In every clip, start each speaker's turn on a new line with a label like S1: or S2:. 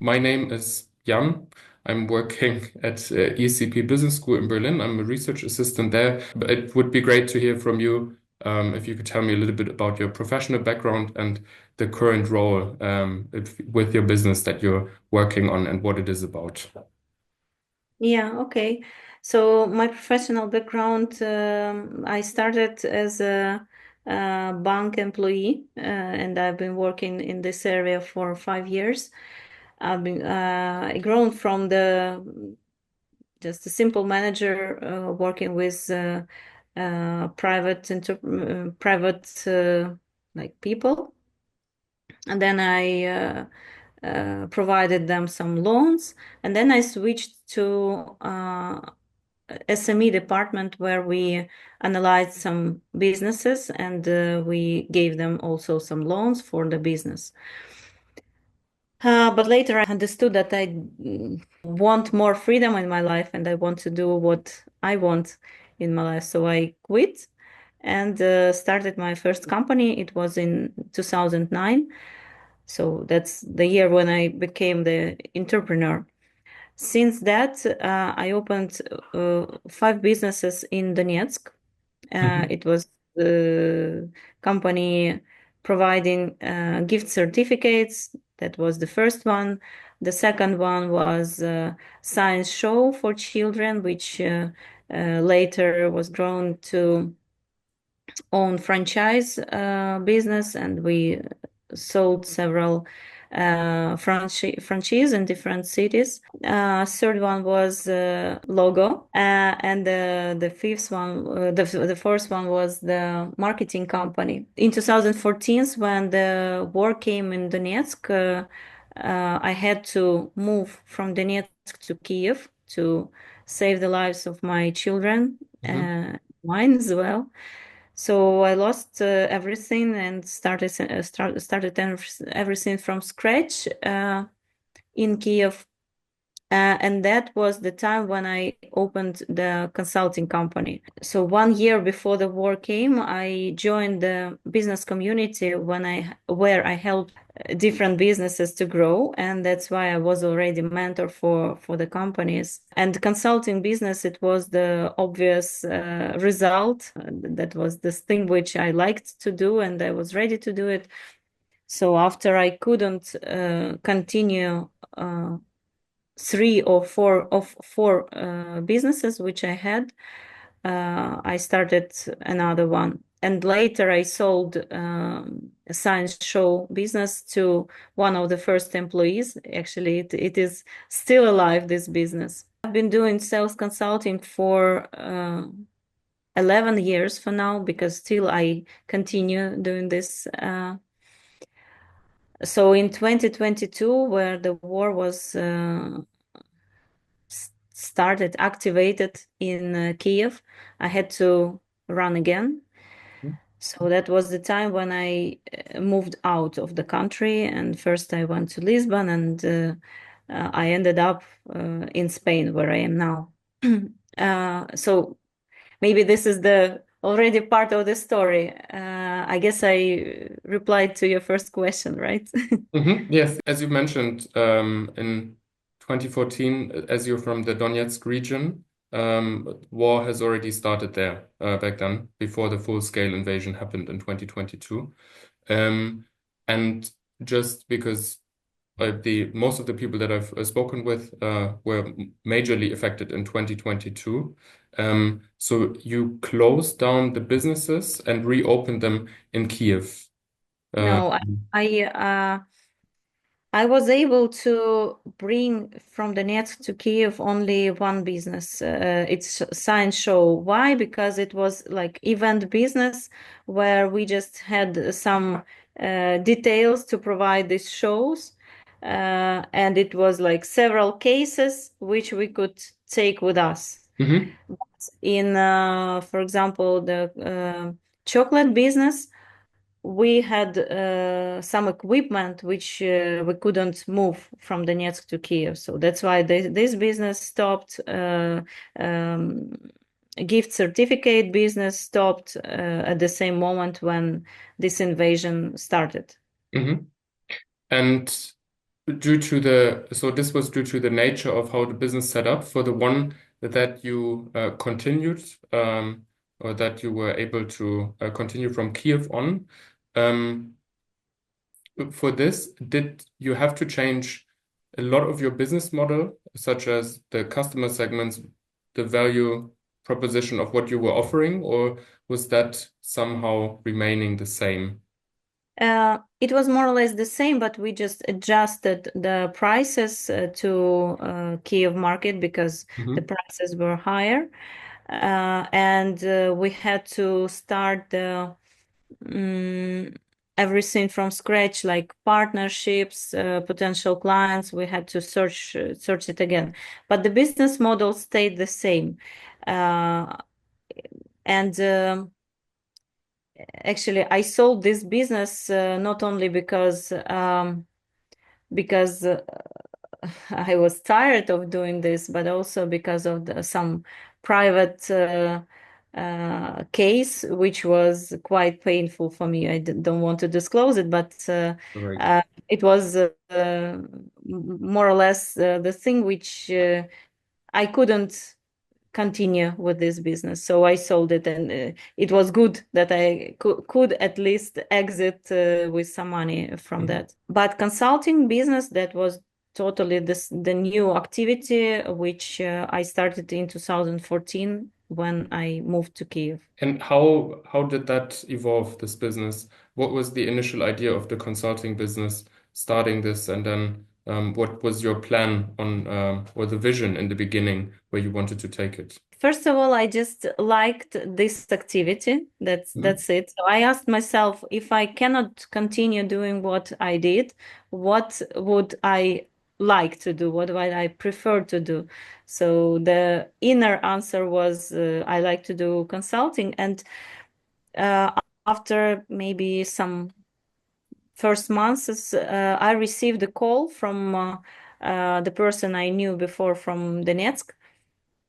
S1: My name is Jan. I'm working at ECP Business School in Berlin. I'm a research assistant there. But it would be great to hear from you if you could tell me a little bit about your professional background and the current role with your business that you're working on and what it is about.
S2: Yeah, okay. So my professional background, I started as a bank employee, and I've been working in this area for 5 years. I've been grown from the just a simple manager working with private like people, and then I provided them some loans, and then I switched to SME department where we analyzed some businesses and we gave them also some loans for the business. But later I understood that I want more freedom in my life and I want to do what I want in my life. So I quit and started my first company. It was in 2009. So that's the year when I became the entrepreneur. Since that, I opened 5 businesses in Donetsk.
S1: Mhm.
S2: It was the company providing gift certificates. That was the first one. The second one was a science show for children, which later was grown to own franchise business, and we sold several franchise in different cities. Third one was logo, and the fifth one, the fourth one was the marketing company. In 2014, when the war came in Donetsk, I had to move from Donetsk to Kiev to save the lives of my children,
S1: Mhm.
S2: mine as well. So I lost everything and started everything from scratch in Kiev. And that was the time when I opened the consulting company. So 1 year before the war came, I joined the business community where I helped different businesses to grow, and that's why I was already mentor for the companies. And consulting business, it was the obvious result. That was this thing which I liked to do, and I was ready to do it. So after I couldn't continue. Three or four businesses which I had. I started another one, and later I sold a science show business to one of the first employees. Actually, it is still alive, this business. I've been doing sales consulting for 11 years for now, because still I continue doing this. So in 2022, where the war was started activated in Kiev, I had to run again. So that was the time when I moved out of the country, and first I went to Lisbon, and I ended up in Spain, where I am now. So maybe this is the already part of the story. I guess I replied to your first question, right?
S1: Yes, as you mentioned, in 2014, as you're from the Donetsk region, war has already started there back then, before the full-scale invasion happened in 2022. Um, and just because the most of the people that I've spoken with were majorly affected in 2022. So you closed down the businesses and reopened them in Kiev. Uh,
S2: No, I was able to bring from Donetsk to Kiev only one business. It's science show. Why? Because it was like event business where we just had some details to provide these shows. And it was like several cases which we could take with us.
S1: mhm,
S2: In, for example, the chocolate business, we had some equipment which we couldn't move from Donetsk to Kiev. So that's why this business stopped. Um, Gift certificate business stopped at the same moment when this invasion started.
S1: mhm. And So this was due to the nature of how the business set up. For the one that you continued, or that you were able to continue from Kiev on, um, for this, did you have to change a lot of your business model, such as the customer segments, the value proposition of what you were offering, or was that somehow remaining the same?
S2: It was more or less the same, but we just adjusted the prices to Kiev market because the
S1: Hmm.
S2: prices were higher. And we had to start mm, everything from scratch, like partnerships, potential clients. We had to search it again, but the business model stayed the same. Uh, and Actually, I sold this business not only because I was tired of doing this, but also because of some private case, which was quite painful for me. I don't want to disclose it, but
S1: Right.
S2: it was more or less the thing which I couldn't continue with this business. So I sold it, and it was good that I could at least exit with some money from
S1: Mhm.
S2: that. But consulting business, that was totally the new activity which I started in 2014 when I moved to Kiev.
S1: And how did that evolve, this business? What was the initial idea of the consulting business starting this, and then what was your plan on or the vision in the beginning where you wanted to take it?
S2: First of all, I just liked this activity.
S1: Mhm.
S2: That's it. So I asked myself, if I cannot continue doing what I did, what would I like to do? What would I prefer to do? So the inner answer was I like to do consulting. And uh, after maybe some first months, I received a call from the person I knew before from Donetsk,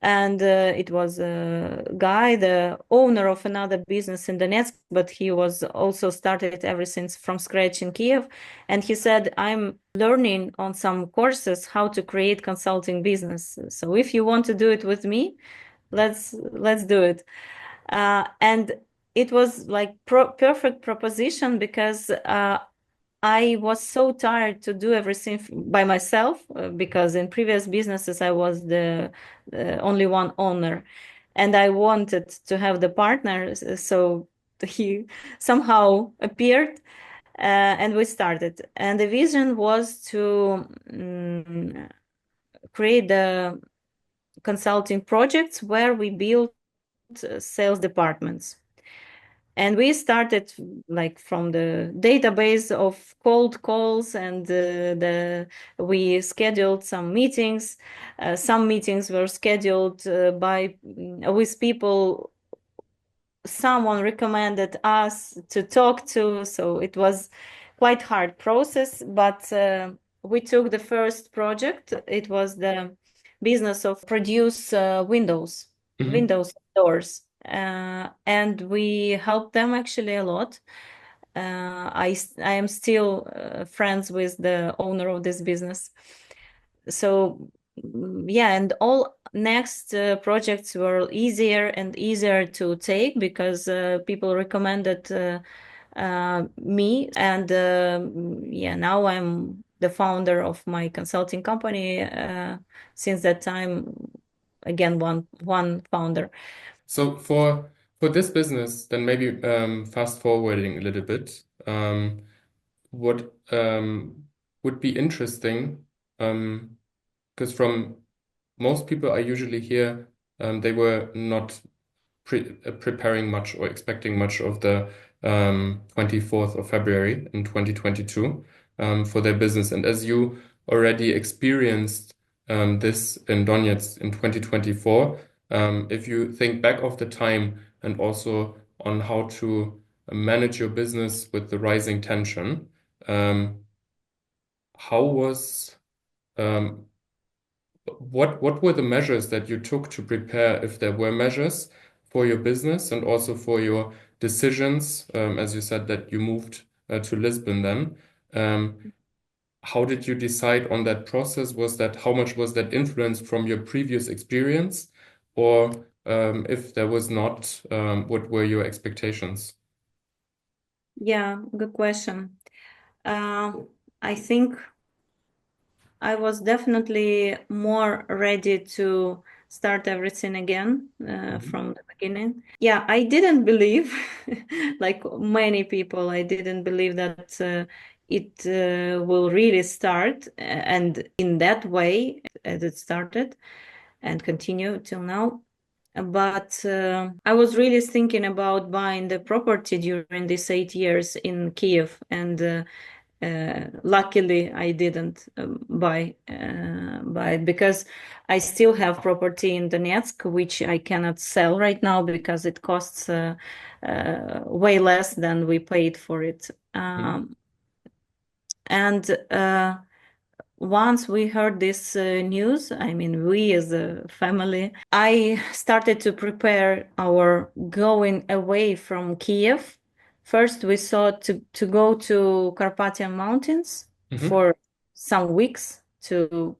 S2: and it was a guy, the owner of another business in Donetsk, but he was also started everything from scratch in Kiev. And he said, I'm learning on some courses how to create consulting business. So if you want to do it with me, let's do it. And it was like perfect proposition because I was so tired to do everything by myself because in previous businesses I was the only one owner, and I wanted to have the partner. So he somehow appeared, and we started. And the vision was to create the consulting projects where we build sales departments. And we started like from the database of cold calls, and we scheduled some meetings. Some meetings were scheduled with people someone recommended us to talk to. So it was quite hard process, but we took the first project. It was the business of produce
S1: Hmm.
S2: windows doors, and we helped them actually a lot. I am still friends with the owner of this business. So yeah, and all next projects were easier and easier to take because people recommended me, and yeah, now I'm the founder of my consulting company. Since that time, again, one founder.
S1: So for this business, then maybe fast forwarding a little bit, what would be interesting, because from most people I usually hear, they were not preparing much or expecting much of the 24th of February in 2022 for their business. And as you already experienced this in Donetsk in 2024, if you think back of the time and also on how to manage your business with the rising tension, um, how was um, what were the measures that you took to prepare, if there were measures for your business and also for your decisions, as you said that you moved to Lisbon then. Um, how did you decide on that process? Was that how much was that influenced from your previous experience, or if there was not, what were your expectations?
S2: Yeah, good question. Uh, I think I was definitely more ready to start everything again
S1: Mhm.
S2: from the beginning. Yeah, I didn't believe, like many people, I didn't believe that it will really start and in that way as it started and continue till now. But I was really thinking about buying the property during these 8 years in Kiev, and luckily I didn't buy it because I still have property in Donetsk, which I cannot sell right now because it costs way less than we paid for it.
S1: Mhm.
S2: And once we heard this news, I mean, we as a family, I started to prepare our going away from Kiev. First, we thought to go to Carpathian Mountains
S1: Mhm.
S2: for some weeks to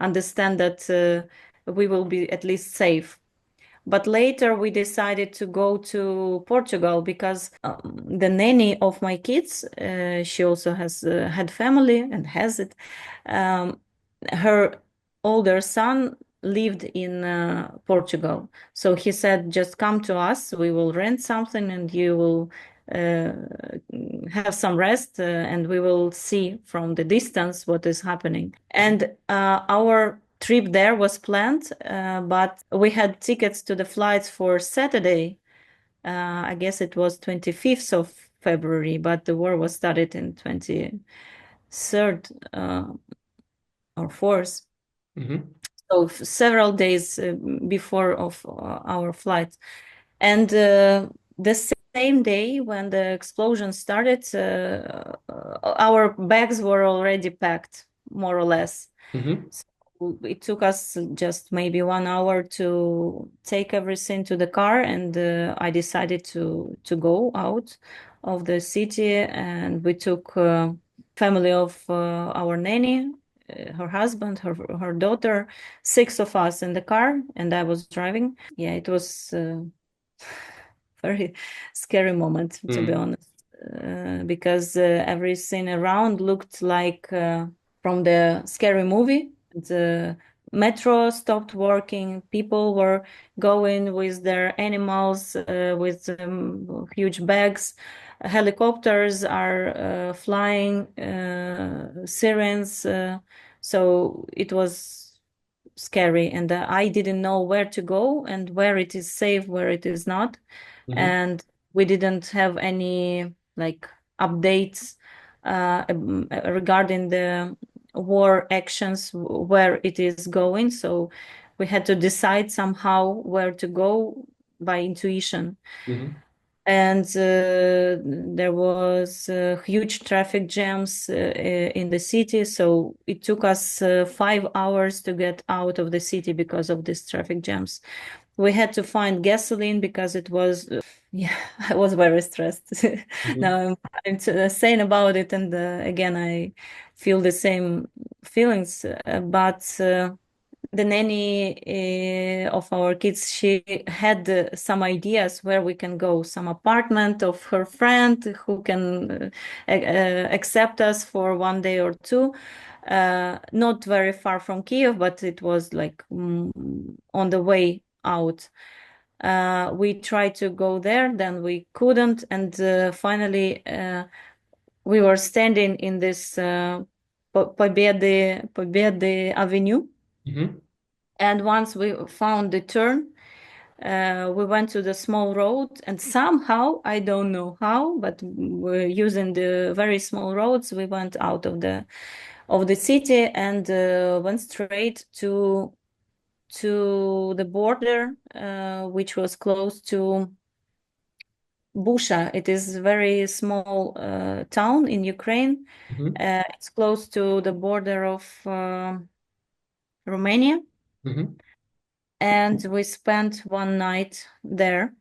S2: understand that we will be at least safe. But later we decided to go to Portugal because the nanny of my kids, she also has had family and has it. Um, Her older son lived in Portugal. So he said, just come to us, we will rent something and you will uh, have some rest and we will see from the distance what is happening. And our trip there was planned, but we had tickets to the flights for Saturday. I guess it was 25th of February, but the war was started in 23rd or 4th.
S1: Mhm.
S2: So several days before of our flight. And the same day when the explosion started, our bags were already packed, more or less.
S1: Mhm.
S2: So it took us just maybe 1 hour to take everything to the car, and I decided to go out of the city, and we took family of our nanny, her husband, her daughter, six of us in the car, and I was driving. Yeah, it was very scary moment, to be
S1: Mhm.
S2: honest, because everything around looked like from the scary movie. The metro stopped working. People were going with their animals, with huge bags. Helicopters are flying, sirens. So it was scary, and I didn't know where to go and where it is safe, where it is not.
S1: Mhm.
S2: And we didn't have any like updates regarding the war actions where it is going. So we had to decide somehow where to go by intuition.
S1: Mhm.
S2: And there was huge traffic jams in the city, so it took us 5 hours to get out of the city because of these traffic jams. We had to find gasoline because it was yeah, I was very stressed.
S1: Mhm.
S2: Now I'm saying about it, and again I feel the same feelings, but the nanny of our kids, she had some ideas where we can go, some apartment of her friend who can accept us for 1 day or two, not very far from Kiev, but it was like on the way out. We tried to go there, then we couldn't, and finally we were standing in this Победы Avenue.
S1: Mhm.
S2: And once we found the turn, we went to the small road, and somehow, I don't know how, but we're using the very small roads, we went out of the city and went straight to the border, which was close to Busha. It is a very small town in Ukraine.
S1: Mhm.
S2: It's close to the border of Romania.
S1: Mhm.
S2: And we spent one night there.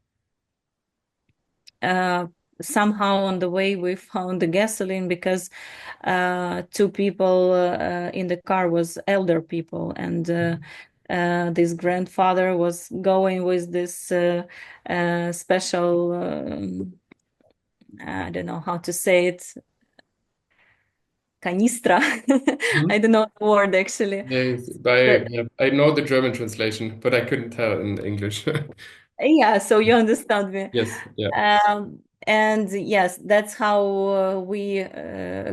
S2: somehow on the way we found the gasoline because two people in the car was elder people, and this grandfather was going with this special I don't know how to say it, canistra. I
S1: Mhm.
S2: don't know the word actually.
S1: Yes,
S2: But
S1: yeah, I know the German translation, but I couldn't tell in English.
S2: yeah, so you understand me.
S1: Yes, yeah.
S2: And yes, that's how we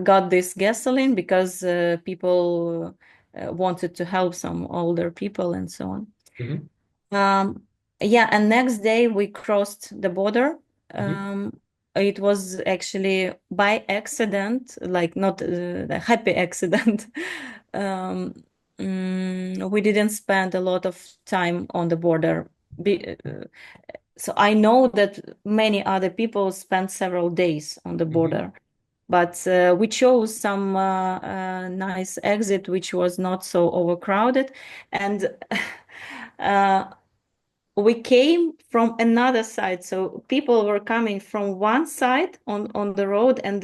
S2: got this gasoline, because people wanted to help some older people and so on.
S1: Hmm.
S2: Um, yeah, and next day we crossed the border.
S1: Hmm.
S2: It was actually by accident, like not a happy accident. Um, we didn't spend a lot of time on the border. So I know that many other people spent several days on the
S1: Hmm.
S2: border, but we chose some nice exit which was not so overcrowded, and uh, we came from another side. So people were coming from one side on the road, and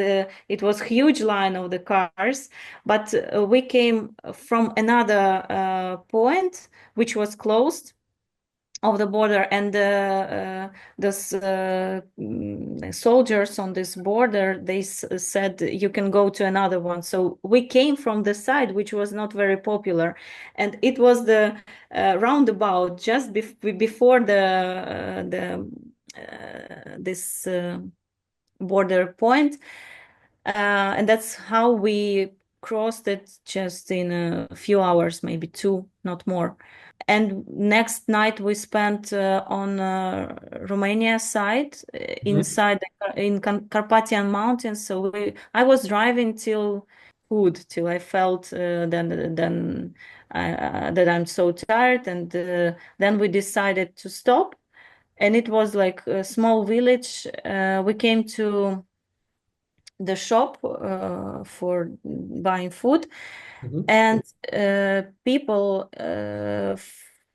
S2: it was huge line of the cars, but we came from another point which was closed of the border, and those soldiers on this border, they said you can go to another one. So we came from the side which was not very popular, and it was the roundabout just before the this border point, and that's how we crossed it just in a few hours, maybe two, not more. And next night we spent on Romania side,
S1: Hmm.
S2: inside in Carpathian Mountains. So I was driving till food, till I felt that I'm so tired, and then we decided to stop. And it was like a small village. We came to the shop for buying food,
S1: Hmm.
S2: and people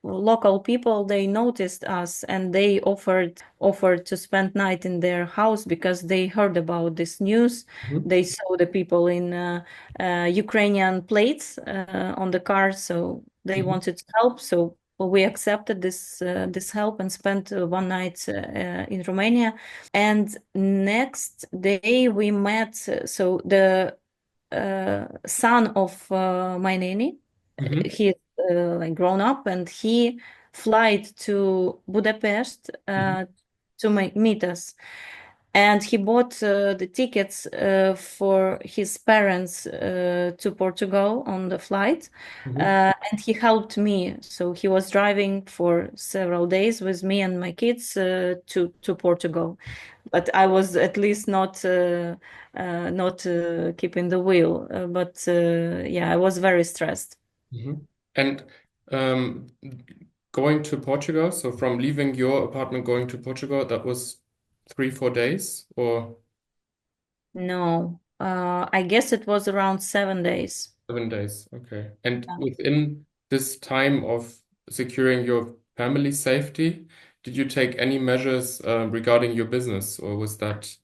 S2: local people, they noticed us, and they offered to spend night in their house because they heard about this news.
S1: Hmm.
S2: They saw the people in Ukrainian plates on the car, so they
S1: Hmm.
S2: wanted to help. So we accepted this help and spent one night in Romania. And next day we met, so the son of my nanny,
S1: Hmm.
S2: he like grown up, and he flight to Budapest
S1: Hmm.
S2: to meet us, and he bought the tickets for his parents to Portugal on the flight,
S1: Hmm.
S2: and he helped me. So he was driving for several days with me and my kids to Portugal, but I was at least not keeping the wheel. But yeah, I was very stressed.
S1: Hmm. And um, going to Portugal, so from leaving your apartment going to Portugal, that was 3, 4 days or
S2: No, I guess it was around 7 days.
S1: 7 days. Okay. And within this time of securing your family safety, did you take any measures regarding your business, or was that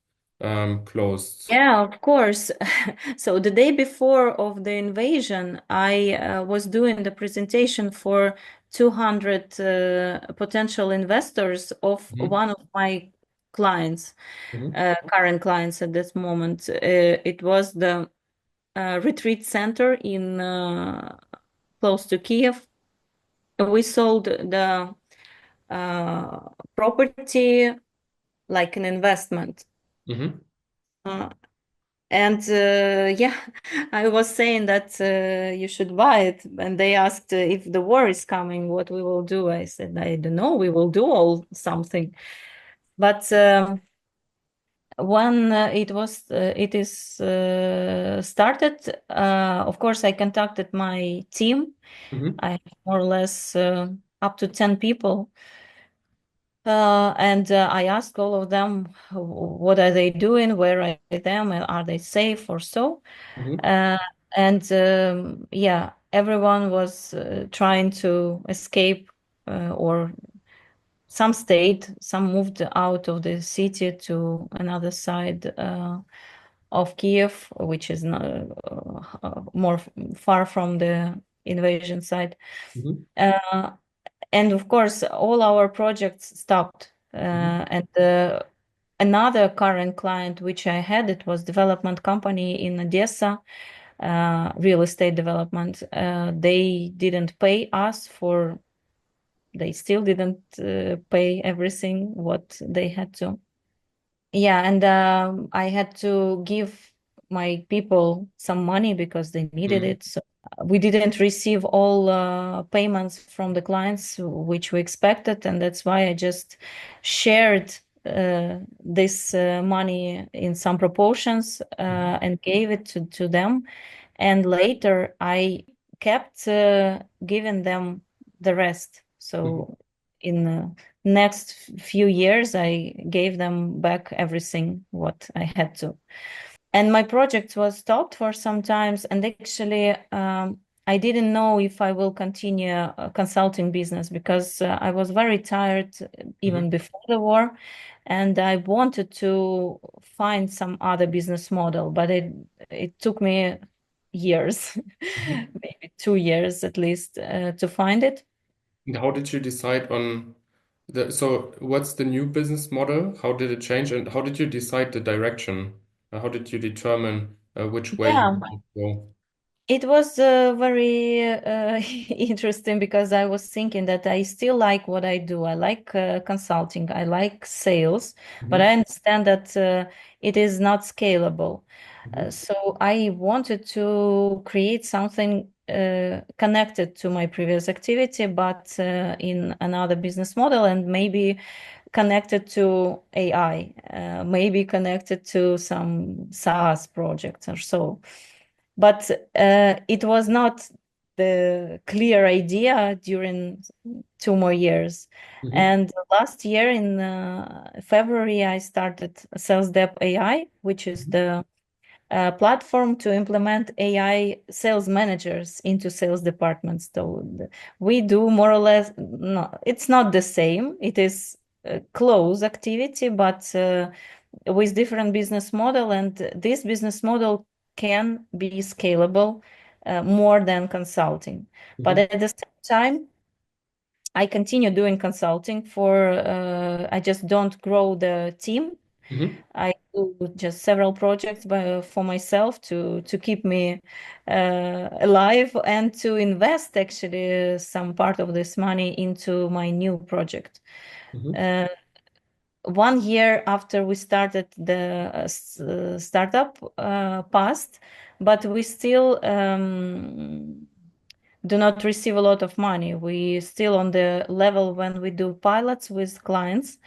S1: closed?
S2: Yeah, of course. So the day before of the invasion, I was doing the presentation for 200 potential investors of
S1: Hmm.
S2: one of my clients,
S1: Hmm.
S2: current clients at this moment. It was the retreat center in close to Kiev. We sold the property like an investment.
S1: Hmm.
S2: Uh, And yeah, I was saying that you should buy it. And they asked if the war is coming, what we will do. I said, I don't know, we will do all something. But when it is started, of course, I contacted my team.
S1: Hmm.
S2: I have more or less up to 10 people. And I asked all of them, what are they doing? Where are them? Are they safe or so?
S1: Hmm.
S2: Uh, and yeah, everyone was trying to escape or some stayed, some moved out of the city to another side of Kiev, which is more far from the invasion side.
S1: Mhm.
S2: And of course, all our projects stopped.
S1: Mhm.
S2: And another current client which I had, it was development company in Odessa, real estate development. They didn't pay us for, they still didn't pay everything what they had to. Yeah, and I had to give my people some money because they needed
S1: Mhm.
S2: it. So we didn't receive all payments from the clients which we expected, and that's why I just shared this money in some proportions
S1: Mhm.
S2: and gave it to them. And later I kept giving them the rest.
S1: Mhm.
S2: So in the next few years, I gave them back everything what I had to. And my project was stopped for some times. And actually, I didn't know if I will continue a consulting business because I was very tired even
S1: Mhm.
S2: before the war. And I wanted to find some other business model, but it took me years,
S1: Mhm.
S2: maybe 2 years at least, to find it.
S1: And how did you decide on so what's the new business model? How did it change and how did you decide the direction? How did you determine which way you
S2: Yeah,
S1: want to go?
S2: it was very interesting because I was thinking that I still like what I do. I like consulting, I like sales, but I
S1: Mhm.
S2: understand that it is not scalable.
S1: Mhm.
S2: So I wanted to create something connected to my previous activity, but in another business model and maybe connected to AI, maybe connected to some SaaS projects or so. But it was not the clear idea during 2 more years.
S1: Mhm.
S2: And last year in February, I started Salesdep.ai, which is
S1: Mhm.
S2: the platform to implement AI sales managers into sales departments. So we do more or less, no, it's not the same. It is a close activity, but with different business model, and this business model can be scalable more than consulting. But
S1: Mhm.
S2: at the same time, I continue doing consulting for, I just don't grow the team.
S1: Mhm.
S2: I do just several projects for myself to keep me alive and to invest actually some part of this money into my new project.
S1: Mhm.
S2: Uh, 1 year after we started the startup passed, but we still do not receive a lot of money. We still on the level when we do pilots with clients,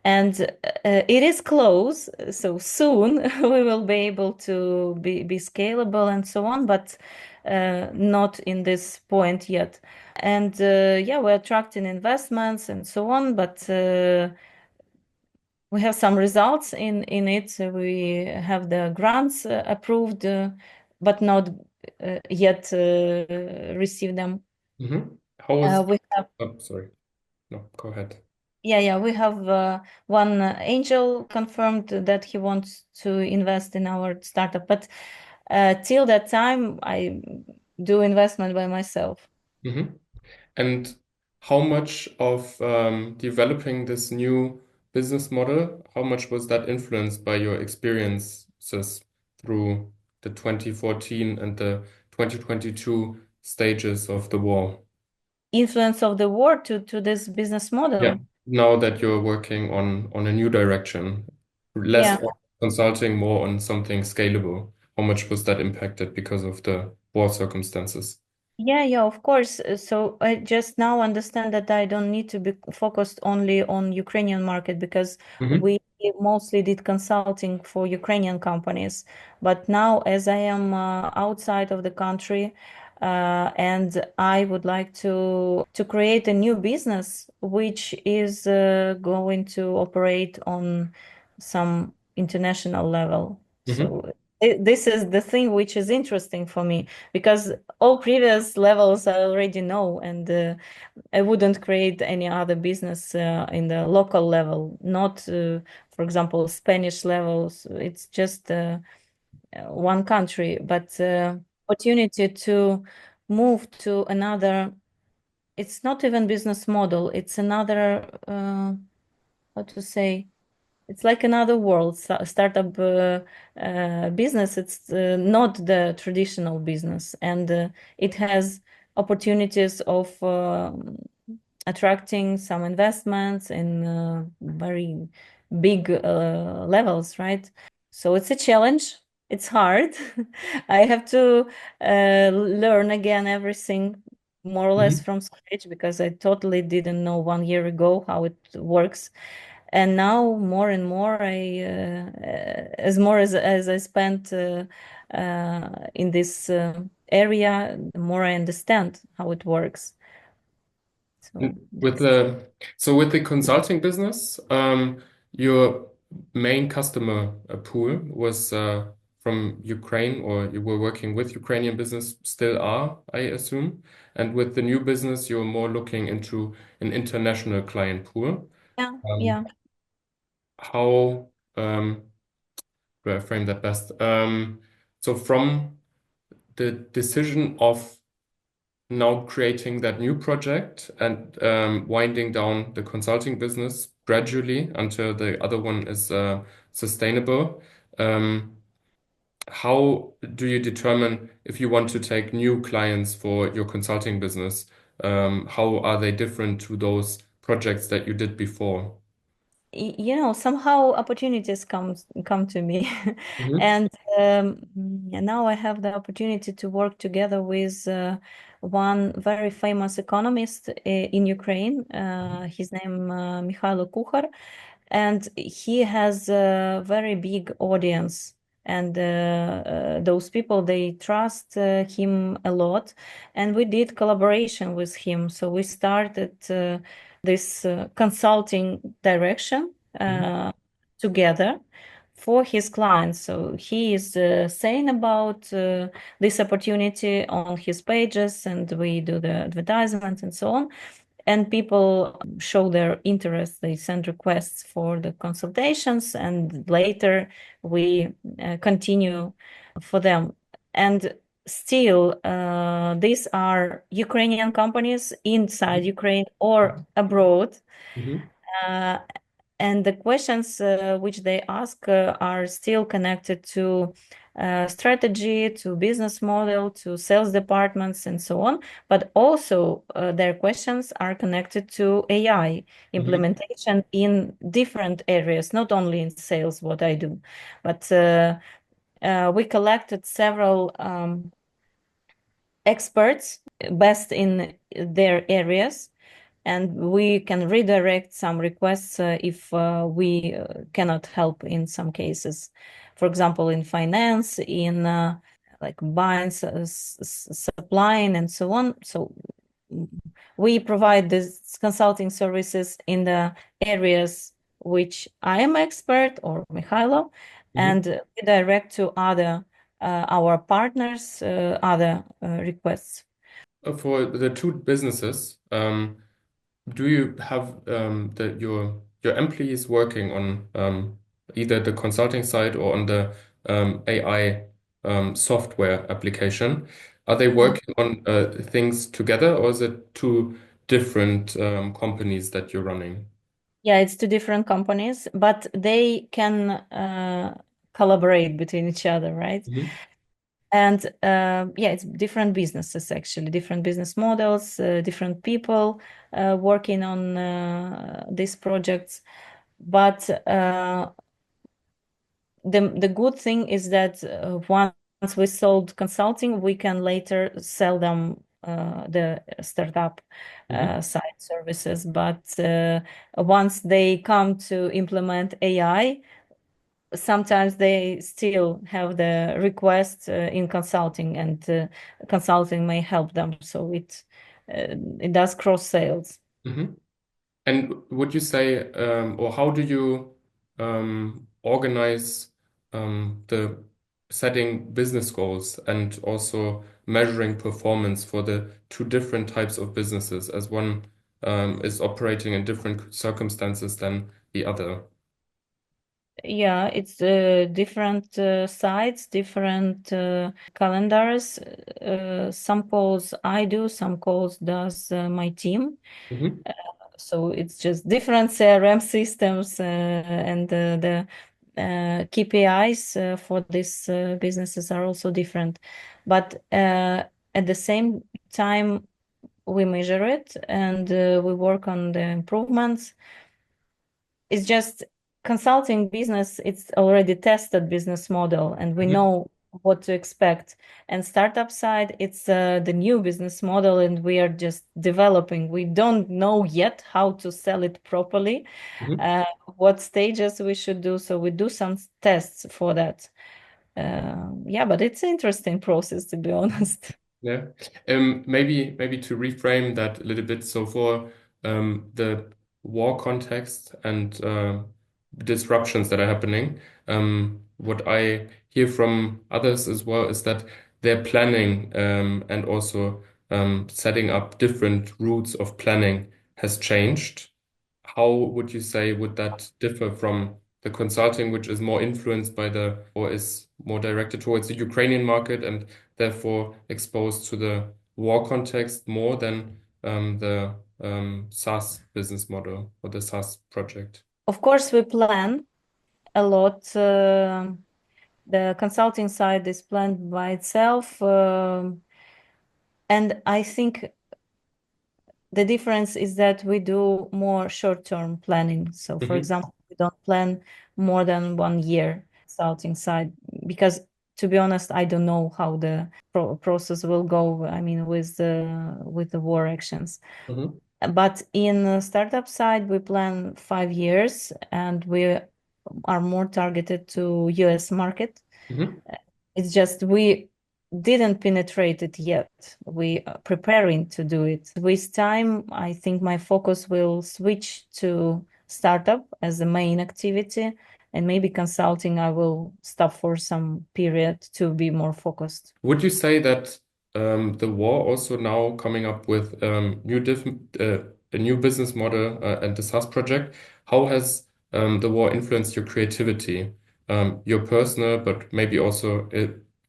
S2: and it is close. So soon we will be able to be scalable and so on, but not in this point yet. And yeah, we're attracting investments and so on, but we have some results in it. So we have the grants approved, but not yet received them.
S1: Mhm. How was,
S2: We have,
S1: oh, sorry. No, go ahead.
S2: yeah, we have one angel confirmed that he wants to invest in our startup, but till that time, I do investment by myself.
S1: Mhm. And how much of developing this new business model, how much was that influenced by your experiences through the 2014 and the 2022 stages of the war?
S2: Influence of the war to this business
S1: Yeah.
S2: model.
S1: Now that you're working on a new direction, less
S2: Yeah.
S1: on consulting, more on something scalable, how much was that impacted because of the war circumstances?
S2: Yeah, of course. So I just now understand that I don't need to be focused only on Ukrainian market because
S1: Mm-hmm.
S2: we mostly did consulting for Ukrainian companies. But now, as I am outside of the country, and I would like to create a new business which is going to operate on some international level.
S1: Mm-hmm.
S2: So this is the thing which is interesting for me because all previous levels I already know, and I wouldn't create any other business in the local level, not, for example, Spanish levels. It's just one country, but opportunity to move to another. It's not even business model. It's another, how to say, it's like another world. Startup business. It's not the traditional business, and it has opportunities of attracting some investments in very big levels, right? So it's a challenge. It's hard. I have to learn again everything more or less
S1: Mhm.
S2: from scratch because I totally didn't know 1 year ago how it works. And now more and more as more as I spent in this area, the more I understand how it works. So
S1: With
S2: that's
S1: the with the consulting business, your main customer pool was from Ukraine, or you were working with Ukrainian business, still are, I assume. And with the new business, you're more looking into an international client pool.
S2: yeah,
S1: Um,
S2: yeah.
S1: how do I frame that best? So from the decision of now creating that new project and winding down the consulting business gradually until the other one is sustainable. Um, how do you determine if you want to take new clients for your consulting business? How are they different to those projects that you did before?
S2: Somehow opportunities come to me,
S1: Hmm.
S2: and now I have the opportunity to work together with one very famous economist in Ukraine. His name Mikhailo Kuchar, and he has a very big audience. And those people, they trust him a lot, and we did collaboration with him. So we started this consulting direction together for his clients. So he is saying about this opportunity on his pages, and we do the advertisements and so on. And people show their interest. They send requests for the consultations, and later we continue for them. And still, these are Ukrainian companies inside Ukraine or abroad.
S1: Hmm.
S2: Uh, and the questions which they ask are still connected to strategy, to business model, to sales departments, and so on. But also, their questions are connected to AI
S1: Hmm.
S2: implementation in different areas, not only in sales, what I do, but we collected several experts best in their areas, and we can redirect some requests if we cannot help in some cases. For example, in finance, in like buying, supplying, and so on. So mm, we provide these consulting services in the areas which I am expert or Mikhailo,
S1: Hmm.
S2: and we direct to other our partners other requests.
S1: For the two businesses, do you have your employees working on either the consulting side or on the AI software application? Are they
S2: Yeah.
S1: working on things together, or is it two different companies that you're running?
S2: Yeah, it's two different companies, but they can collaborate between each other, right?
S1: Mhm.
S2: And yeah, it's different businesses actually, different business models, different people working on these projects. But the good thing is that once we sold consulting, we can later sell them the startup
S1: Mhm.
S2: side services. But once they come to implement AI, sometimes they still have the request in consulting, and consulting may help them. So it does cross sales.
S1: Mhm. And would you say, or how do you organize the setting business goals and also measuring performance for the two different types of businesses, as one is operating in different circumstances than the other.
S2: Yeah, it's different sites, different calendars. Some calls I do, some calls does my team.
S1: Mm-hmm.
S2: So it's just different CRM systems and the KPIs for these businesses are also different. But at the same time, we measure it and we work on the improvements. It's just consulting business, it's already tested business model and we
S1: Mm-hmm.
S2: know what to expect. And startup side, it's the new business model and we are just developing. We don't know yet how to sell it properly,
S1: Mm-hmm.
S2: uh, what stages we should do. So we do some tests for that. Yeah, but it's an interesting process, to be honest.
S1: Yeah. Maybe to reframe that a little bit. So for the war context and disruptions that are happening, what I hear from others as well is that their planning and also setting up different routes of planning has changed. How would you say would that differ from the consulting, which is more influenced by the, or is more directed towards the Ukrainian market and therefore exposed to the war context more than the SaaS business model or the SaaS project?
S2: Of course, we plan a lot. The consulting side is planned by itself. And I think the difference is that we do more short-term planning. So, for
S1: Hmm.
S2: example, we don't plan more than 1 year consulting side because, to be honest, I don't know how the process will go. I mean, with the war actions.
S1: Hmm.
S2: But in the startup side, we plan 5 years, and we are more targeted to US market.
S1: Hmm.
S2: It's just we didn't penetrate it yet. We are preparing to do it. With time, I think my focus will switch to startup as the main activity, and maybe consulting I will stop for some period to be more focused.
S1: Would you say that the war also now coming up with a new business model and the SaaS project, how has the war influenced your creativity, your personal, but maybe also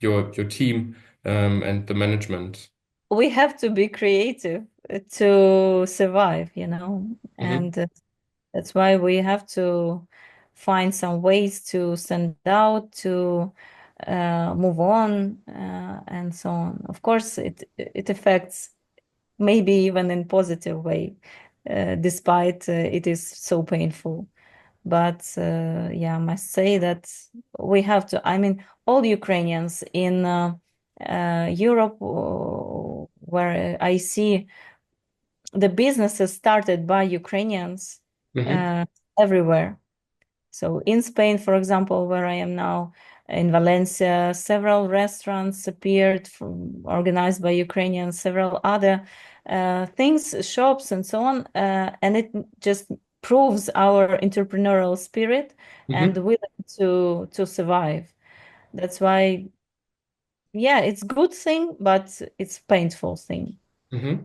S1: your team and the management?
S2: We have to be creative to survive,
S1: Hmm.
S2: and that's why we have to find some ways to stand out, to move on, and so on. Of course, it affects maybe even in positive way, despite it is so painful. But yeah, I must say that we have to. I mean, all Ukrainians in Europe, where I see the businesses started by Ukrainians
S1: Hmm.
S2: uh, everywhere. So in Spain, for example, where I am now, in Valencia, several restaurants appeared organized by Ukrainians, several other things, shops, and so on. And it just proves our entrepreneurial spirit and
S1: Hmm.
S2: willing to survive. That's why, yeah, it's good thing, but it's painful thing.
S1: Hmm.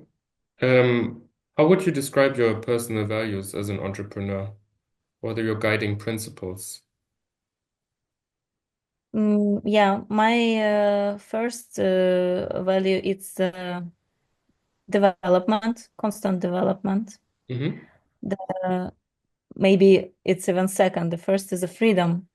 S1: Um, how would you describe your personal values as an entrepreneur? What are your guiding principles?
S2: Yeah, my first value is development, constant development.
S1: Hmm.
S2: The, maybe it's even second. The first is a freedom,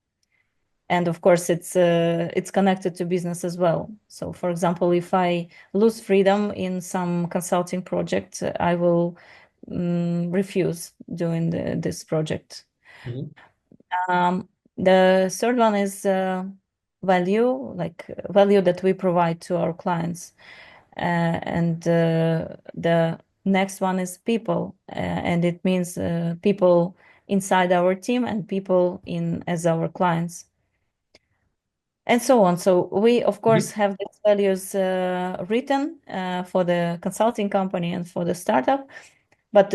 S2: and of course it's connected to business as well. So, for example, if I lose freedom in some consulting project, I will refuse doing this project.
S1: Hmm.
S2: The third one is value, like value that we provide to our clients. And the next one is people, and it means people inside our team and people in as our clients, and so on. So we, of course,
S1: Hmm.
S2: have these values written for the consulting company and for the startup, but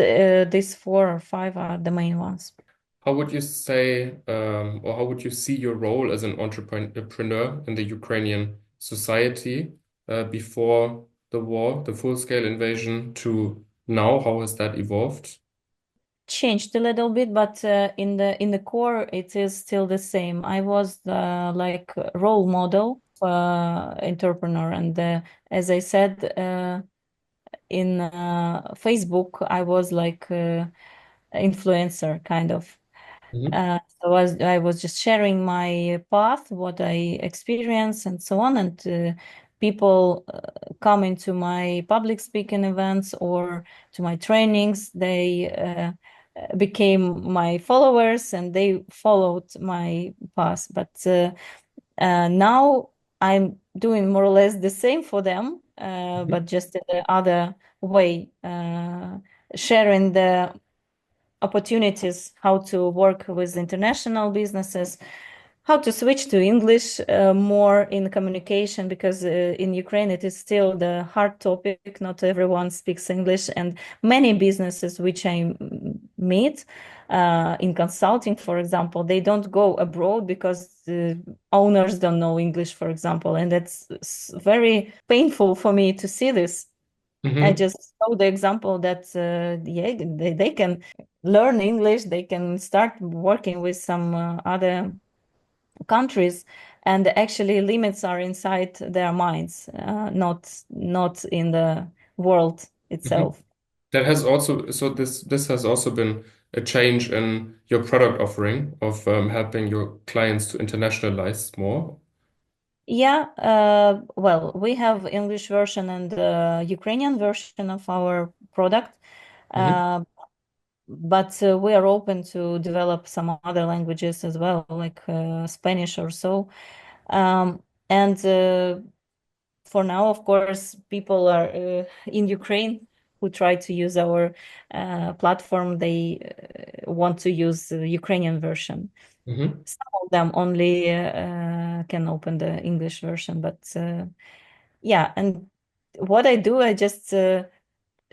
S2: these 4 or 5 are the main ones.
S1: how would you say, or how would you see your role as an entrepreneur in the Ukrainian society before the war, the full-scale invasion, to now? How has that evolved?
S2: Changed a little bit, but in the core, it is still the same. I was the like role model entrepreneur, and as I said, in Facebook, I was like influencer kind of.
S1: Hmm.
S2: So I was just sharing my path, what I experienced, and so on. And people come into my public speaking events or to my trainings. They became my followers and they followed my path. But now I'm doing more or less the same for them,
S1: Hmm.
S2: but just in the other way, sharing the opportunities, how to work with international businesses, how to switch to English more in communication, because in Ukraine it is still the hard topic. Not everyone speaks English, and many businesses which I meet in consulting, for example, they don't go abroad because the owners don't know English, for example, and that's very painful for me to see this. I
S1: Hmm.
S2: just saw the example that yeah, they can learn English, they can start working with some other countries, and actually limits are inside their minds, not in the world
S1: Hmm.
S2: itself.
S1: That has also, so this has also been a change in your product offering of helping your clients to internationalize more.
S2: Yeah, well, we have English version and Ukrainian version of our product.
S1: Hmm.
S2: Uh, but we are open to develop some other languages as well, like Spanish or so. And for now, of course, people are in Ukraine who try to use our platform. They want to use the Ukrainian version.
S1: Hmm.
S2: Some of them only can open the English version, but yeah. And what I do, I just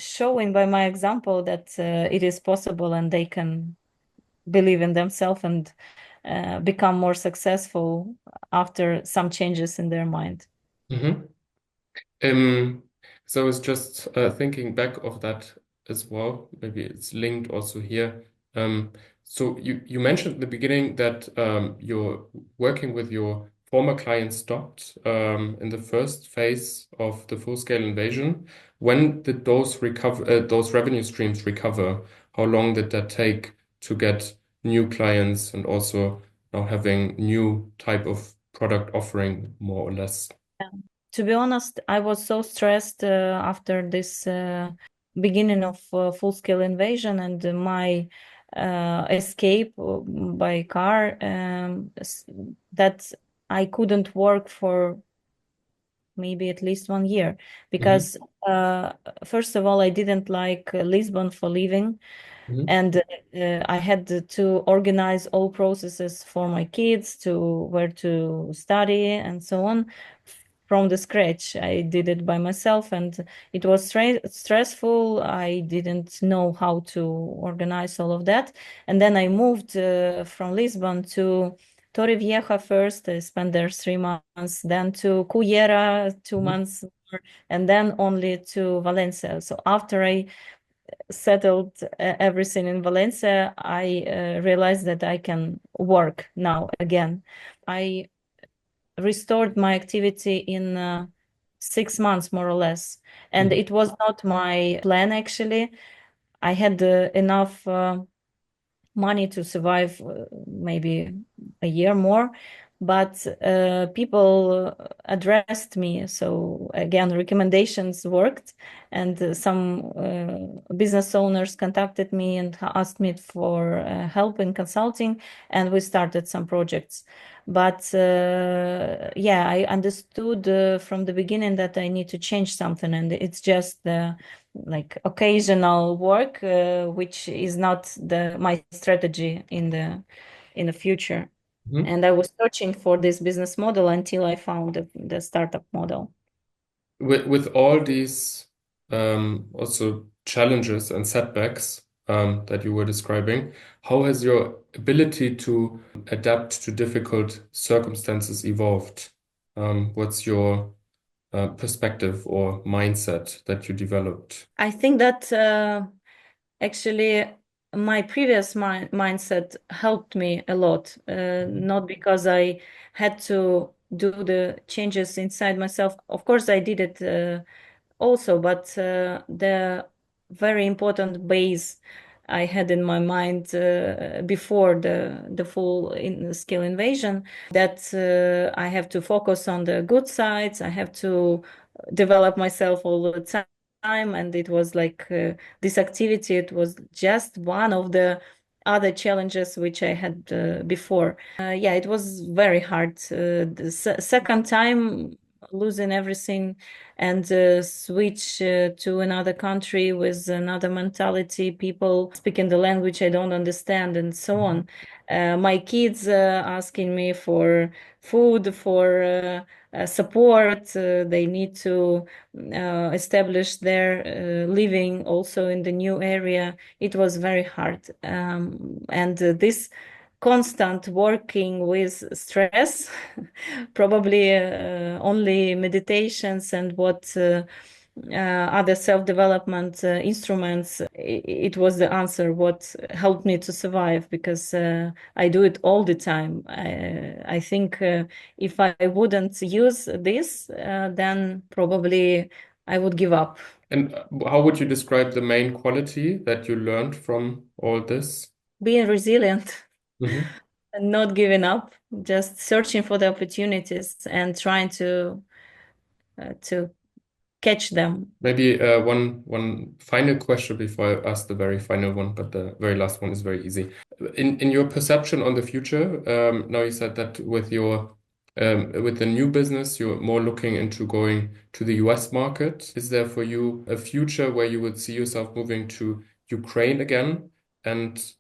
S2: showing by my example that it is possible, and they can believe in themselves and become more successful after some changes in their mind.
S1: Hmm. Um, so I was just thinking back of that as well. Maybe it's linked also here. So you mentioned in the beginning that your working with your former client stopped in the first phase of the full-scale invasion. When did those recover, those revenue streams recover? How long did that take to get new clients and also now having new type of product offering, more or less?
S2: To be honest, I was so stressed after this beginning of full-scale invasion and my escape by car, that I couldn't work for maybe at least 1 year,
S1: Hmm.
S2: because first of all, I didn't like Lisbon for living,
S1: Hmm.
S2: and I had to organize all processes for my kids, to where to study and so on, from the scratch. I did it by myself, and it was stressful. I didn't know how to organize all of that, and then I moved from Lisbon to Torrevieja first. I spent there 3 months, then to Cullera 2 months, and then only to Valencia. So after I settled everything in Valencia, I realized that I can work now again. I restored my activity in 6 months, more or less. And
S1: Hmm.
S2: it was not my plan, actually. I had enough money to survive maybe a year more, but people addressed me. So again, recommendations worked, and some business owners contacted me and asked me for help in consulting, and we started some projects. But yeah, I understood from the beginning that I need to change something, and it's just the like occasional work, which is not the my strategy in the future.
S1: Hmm.
S2: And I was searching for this business model until I found the startup model.
S1: With all these also challenges and setbacks, that you were describing. How has your ability to adapt to difficult circumstances evolved? What's your perspective or mindset that you developed?
S2: I think that actually my previous mindset helped me a lot, not because I had to do the changes inside myself. Of course, I did it also, but the very important base I had in my mind before the full skill invasion, that I have to focus on the good sides. I have to develop myself all the time, and it was like this activity. It was just one of the other challenges which I had before. Yeah, it was very hard. The second time losing everything and switch to another country with another mentality, people speaking the language I don't understand, and so
S1: Mhm.
S2: on. My kids asking me for food, for support. They need to establish their living also in the new area. It was very hard. And this constant working with stress, probably only meditations and what other self-development instruments, it was the answer what helped me to survive, because I do it all the time. I think if I wouldn't use this, then probably I would give up.
S1: And how would you describe the main quality that you learned from all this?
S2: Being resilient
S1: Mhm.
S2: and not giving up, just searching for the opportunities and trying to catch them.
S1: Maybe one final question before I ask the very final one, but the very last one is very easy. In your perception on the future, now you said that with the new business, you're more looking into going to the US market. Is there for you a future where you would see yourself moving to Ukraine again? And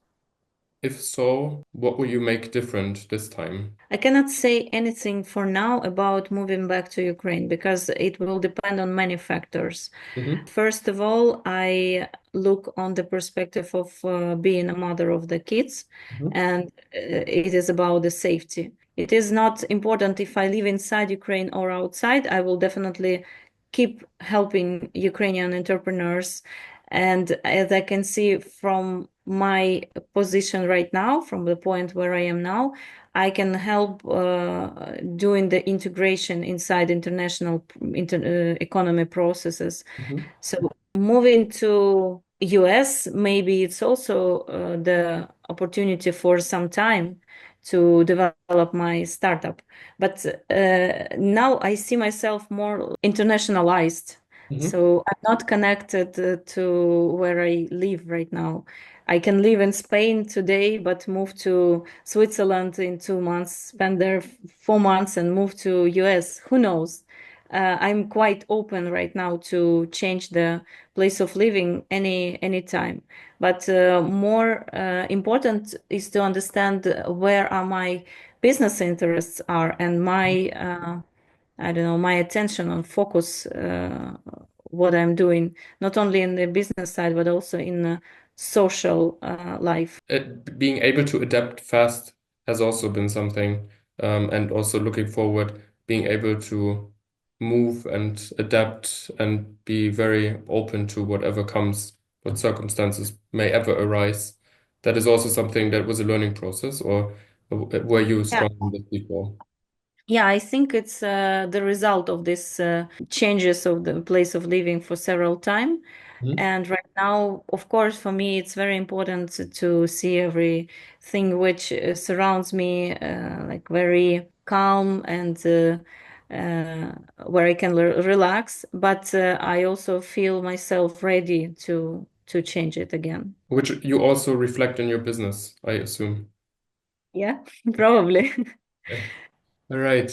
S1: if so, what will you make different this time?
S2: I cannot say anything for now about moving back to Ukraine because it will depend on many factors.
S1: Hmm.
S2: First of all, I look on the perspective of being a mother of the kids,
S1: Hmm.
S2: and it is about the safety. It is not important if I live inside Ukraine or outside. I will definitely keep helping Ukrainian entrepreneurs. And as I can see from my position right now, from the point where I am now, I can help doing the integration inside international economy processes.
S1: Hmm.
S2: So moving to US, maybe it's also the opportunity for some time to develop my startup. But now I see myself more internationalized.
S1: Hmm.
S2: So I'm not connected to where I live right now. I can live in Spain today, but move to Switzerland in 2 months, spend there 4 months, and move to US. Who knows? I'm quite open right now to change the place of living any time. But more important is to understand where are my business interests are, and my I don't know, my attention and focus what I'm doing, not only in the business side but also in the social life.
S1: Being able to adapt fast has also been something, and also looking forward, being able to move and adapt and be very open to whatever comes, what circumstances may ever arise. That is also something that was a learning process, or were you
S2: Yeah.
S1: strong in this before?
S2: Yeah, I think it's the result of this changes of the place of living for several time.
S1: Mhm.
S2: And right now, of course, for me, it's very important to see everything which surrounds me like very calm and uh, where I can relax. But I also feel myself ready to change it again.
S1: Which you also reflect in your business, I assume.
S2: Yeah, probably.
S1: All right.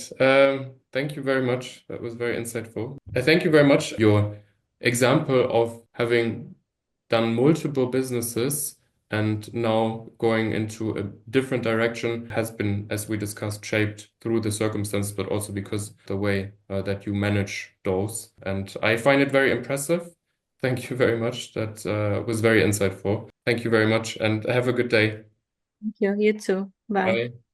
S1: Thank you very much. That was very insightful. I thank you very much. Your example of having done multiple businesses and now going into a different direction has been, as we discussed, shaped through the circumstances, but also because the way that you manage those. And I find it very impressive. Thank you very much. That was very insightful. Thank you very much and have a good day.
S2: Thank you. You too. Bye.
S1: Bye.